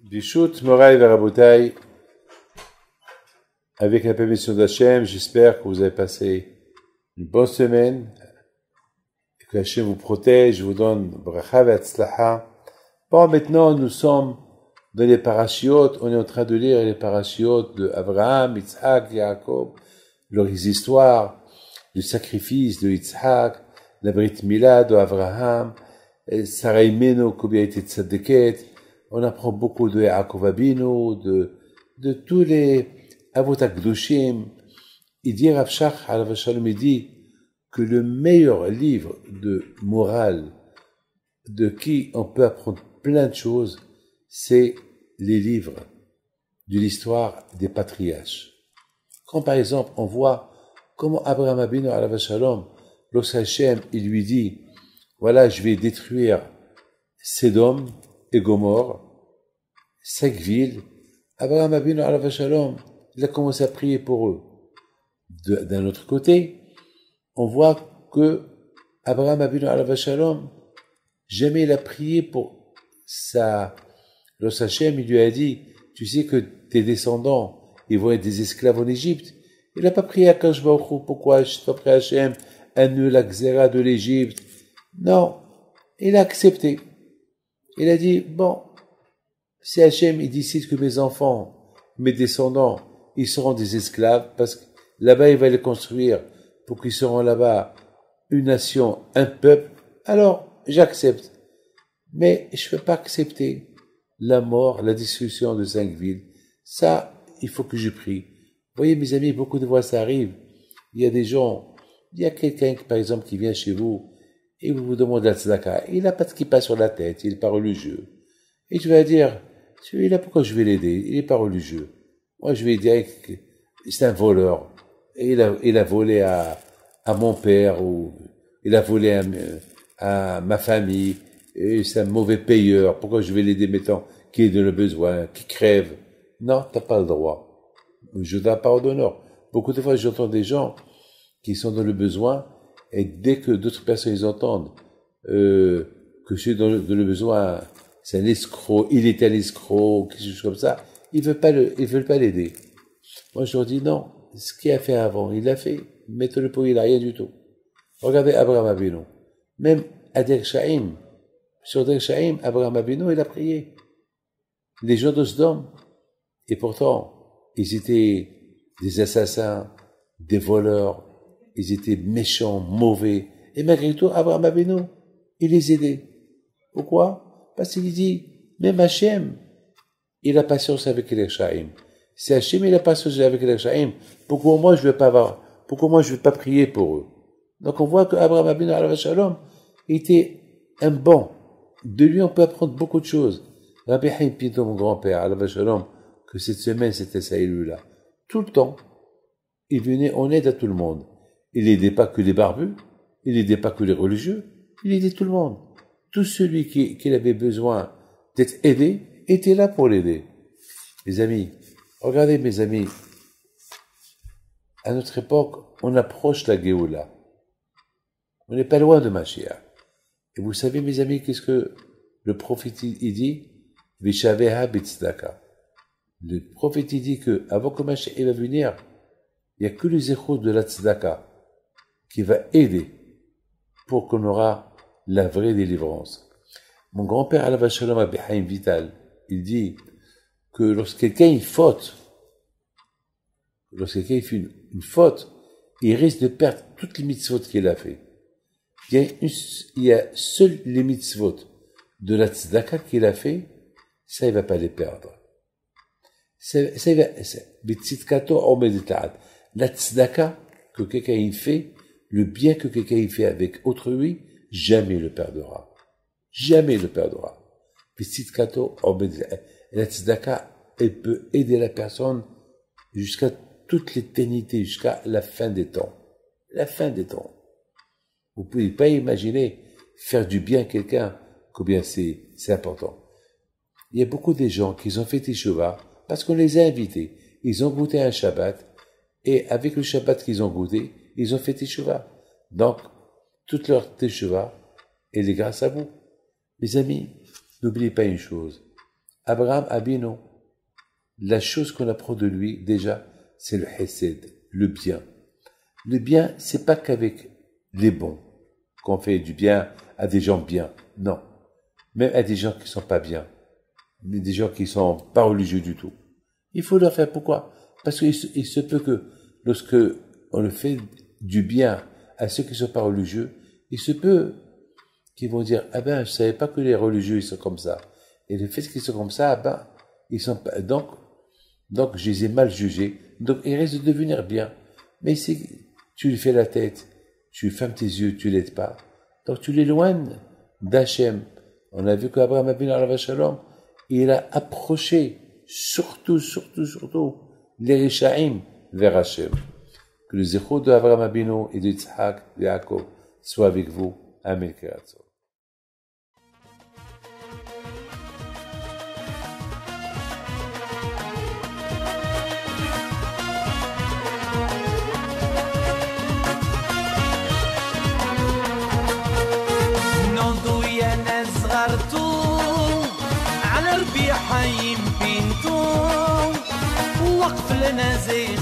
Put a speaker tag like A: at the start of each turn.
A: Bishut Moraï Verabotai, avec la permission d'Hachem, j'espère que vous avez passé une bonne semaine, et que Hachem vous protège, vous donne bracha ve'atzlacha. Bon, maintenant, nous sommes dans les parachiotes, on est en train de lire les parachiotes de Abraham, Yitzhak, Yaakov, leurs histoires, le sacrifice de Yitzhak, la Brit Mila de Abraham, Sarah Imenu, combien était tzaddiket. On apprend beaucoup de Yaakov Avinu, de tous les Avot HaKadoshim. Il dit, Rav Shach, alav shalom, il dit que le meilleur livre de morale, de qui on peut apprendre plein de choses, c'est les livres de l'histoire des patriarches. Quand par exemple, on voit comment Abraham Avinu, alav shalom, lorsque Hachem, il lui dit, voilà, je vais détruire Sédom et Gomorre, 5 villes, Abraham Avinu alav shalom, il a commencé à prier pour eux. D'un autre côté, on voit que Abraham Avinu alav shalom, jamais il a prié pour ça. Lorsque Hachem, il lui a dit, tu sais que tes descendants, ils vont être des esclaves en Égypte. Il n'a pas prié à Akadosh Baruch Hu, pourquoi je t'ai prié à Hachem, annule la xéra de l'Égypte. Non, il a accepté. Il a dit, bon, si Hachem, il décide que mes enfants, mes descendants, ils seront des esclaves, parce que là-bas, il va les construire pour qu'ils seront là-bas une nation, un peuple, alors j'accepte. Mais je ne peux pas accepter la mort, la destruction de 5 villes. Ça, il faut que je prie. Vous voyez, mes amis, beaucoup de fois ça arrive. Il y a des gens, il y a quelqu'un, par exemple, qui vient chez vous, et vous vous demandez la tzedaka. Il n'a pas de kippa sur la tête, il n'est pas religieux. Et tu vas dire, celui-là, pourquoi je vais l'aider? Il n'est pas religieux. Moi, je vais dire que c'est un voleur. Et il a volé à mon père, ou il a volé à ma famille, et c'est un mauvais payeur. Pourquoi je vais l'aider maintenant qui est dans le besoin, qui crève? Non, t'as pas le droit. Je donne pas d'honneur. Beaucoup de fois, j'entends des gens qui sont dans le besoin, et dès que d'autres personnes ils entendent que je suis dans le besoin, c'est un escroc, il est un escroc, quelque chose comme ça, ils veulent pas l'aider. Moi, je leur dis non, ce qu'il a fait avant, il l'a fait. Mettez-le pour il a rien du tout. Regardez Abraham Avinu. Même à Der Shaim, sur Der Shaim, Abraham Avinu, il a prié. Les gens de Sodome. Et pourtant, ils étaient des assassins, des voleurs, ils étaient méchants, mauvais. Et malgré tout, Abraham Avinu, il les aidait. Pourquoi? Parce qu'il dit, même Hachem, il a patience avec les Shaim. Si Hachem, il a patience avec les Shaim, pourquoi moi je vais pas prier pour eux? Donc on voit que Abraham Avinu alav shalom était un bon. De lui, on peut apprendre beaucoup de choses. Rabbi Haim Pinto, mon grand-père, alav shalom, que cette semaine, c'était ça élu-là. Tout le temps, il venait en aide à tout le monde. Il n'aidait pas que les barbus, il n'aidait pas que les religieux, il aidait tout le monde. Tout celui qui avait besoin d'être aidé était là pour l'aider. Les amis, regardez mes amis, à notre époque, on approche la Géoula. On n'est pas loin de Mashiach. Et vous savez, mes amis, qu'est-ce que le prophète il dit? Vishaveha bitzdaka. Le prophète il dit que avant que Mashiach va venir, il n'y a que le zéro de la tzedaka qui va aider pour qu'on aura la vraie délivrance. Mon grand-père, alav shalom Rabbi Haim Vital, il dit que lorsque quelqu'un il faute, lorsque quelqu'un fait une faute, il risque de perdre toutes les mitzvot qu'il a fait. Il y a seuls les mitzvot de la tzedaka qu'il a fait, ça il va pas les perdre. La tzedaka que quelqu'un fait, le bien que quelqu'un fait avec autrui, jamais le perdra. Jamais le perdra. La tzedaka, elle peut aider la personne jusqu'à toute l'éternité, jusqu'à la fin des temps. La fin des temps. Vous pouvez pas imaginer faire du bien à quelqu'un, combien c'est important. Il y a beaucoup de gens qui ont fait Teshuvah parce qu'on les a invités. Ils ont goûté un Shabbat et avec le Shabbat qu'ils ont goûté, ils ont fait Teshuvah. Donc, toute leur Teshuvah, elle est grâce à vous. Mes amis, n'oubliez pas une chose. Abraham Abino, la chose qu'on apprend de lui, déjà, c'est le Hesed, le bien. Le bien, c'est pas qu'avec les bons qu'on fait du bien à des gens bien. Non. Même à des gens qui sont pas bien. Mais des gens qui sont pas religieux du tout. Il faut leur faire pourquoi? Parce qu'il se peut que lorsque on le fait du bien à ceux qui sont pas religieux, il se peut qu'ils vont dire, ah ben, je savais pas que les religieux, ils sont comme ça. Et le fait qu'ils sont comme ça, ah ben, ils sont pas, donc, je les ai mal jugés. Donc, ils risquent de devenir bien. Mais si tu lui fais la tête, tu fermes tes yeux, tu l'aides pas. Donc, tu l'éloignes d'Hachem. On a vu qu'Abraham Avinu alav shalom, il a approché, surtout, les Rishaïm vers Hachem. Que le zéro de Abraham Avinu et de Yitzhak, de Yaakov, soit avec vous. Amen.
B: على ربيع حيم بنتو وقف لنا زي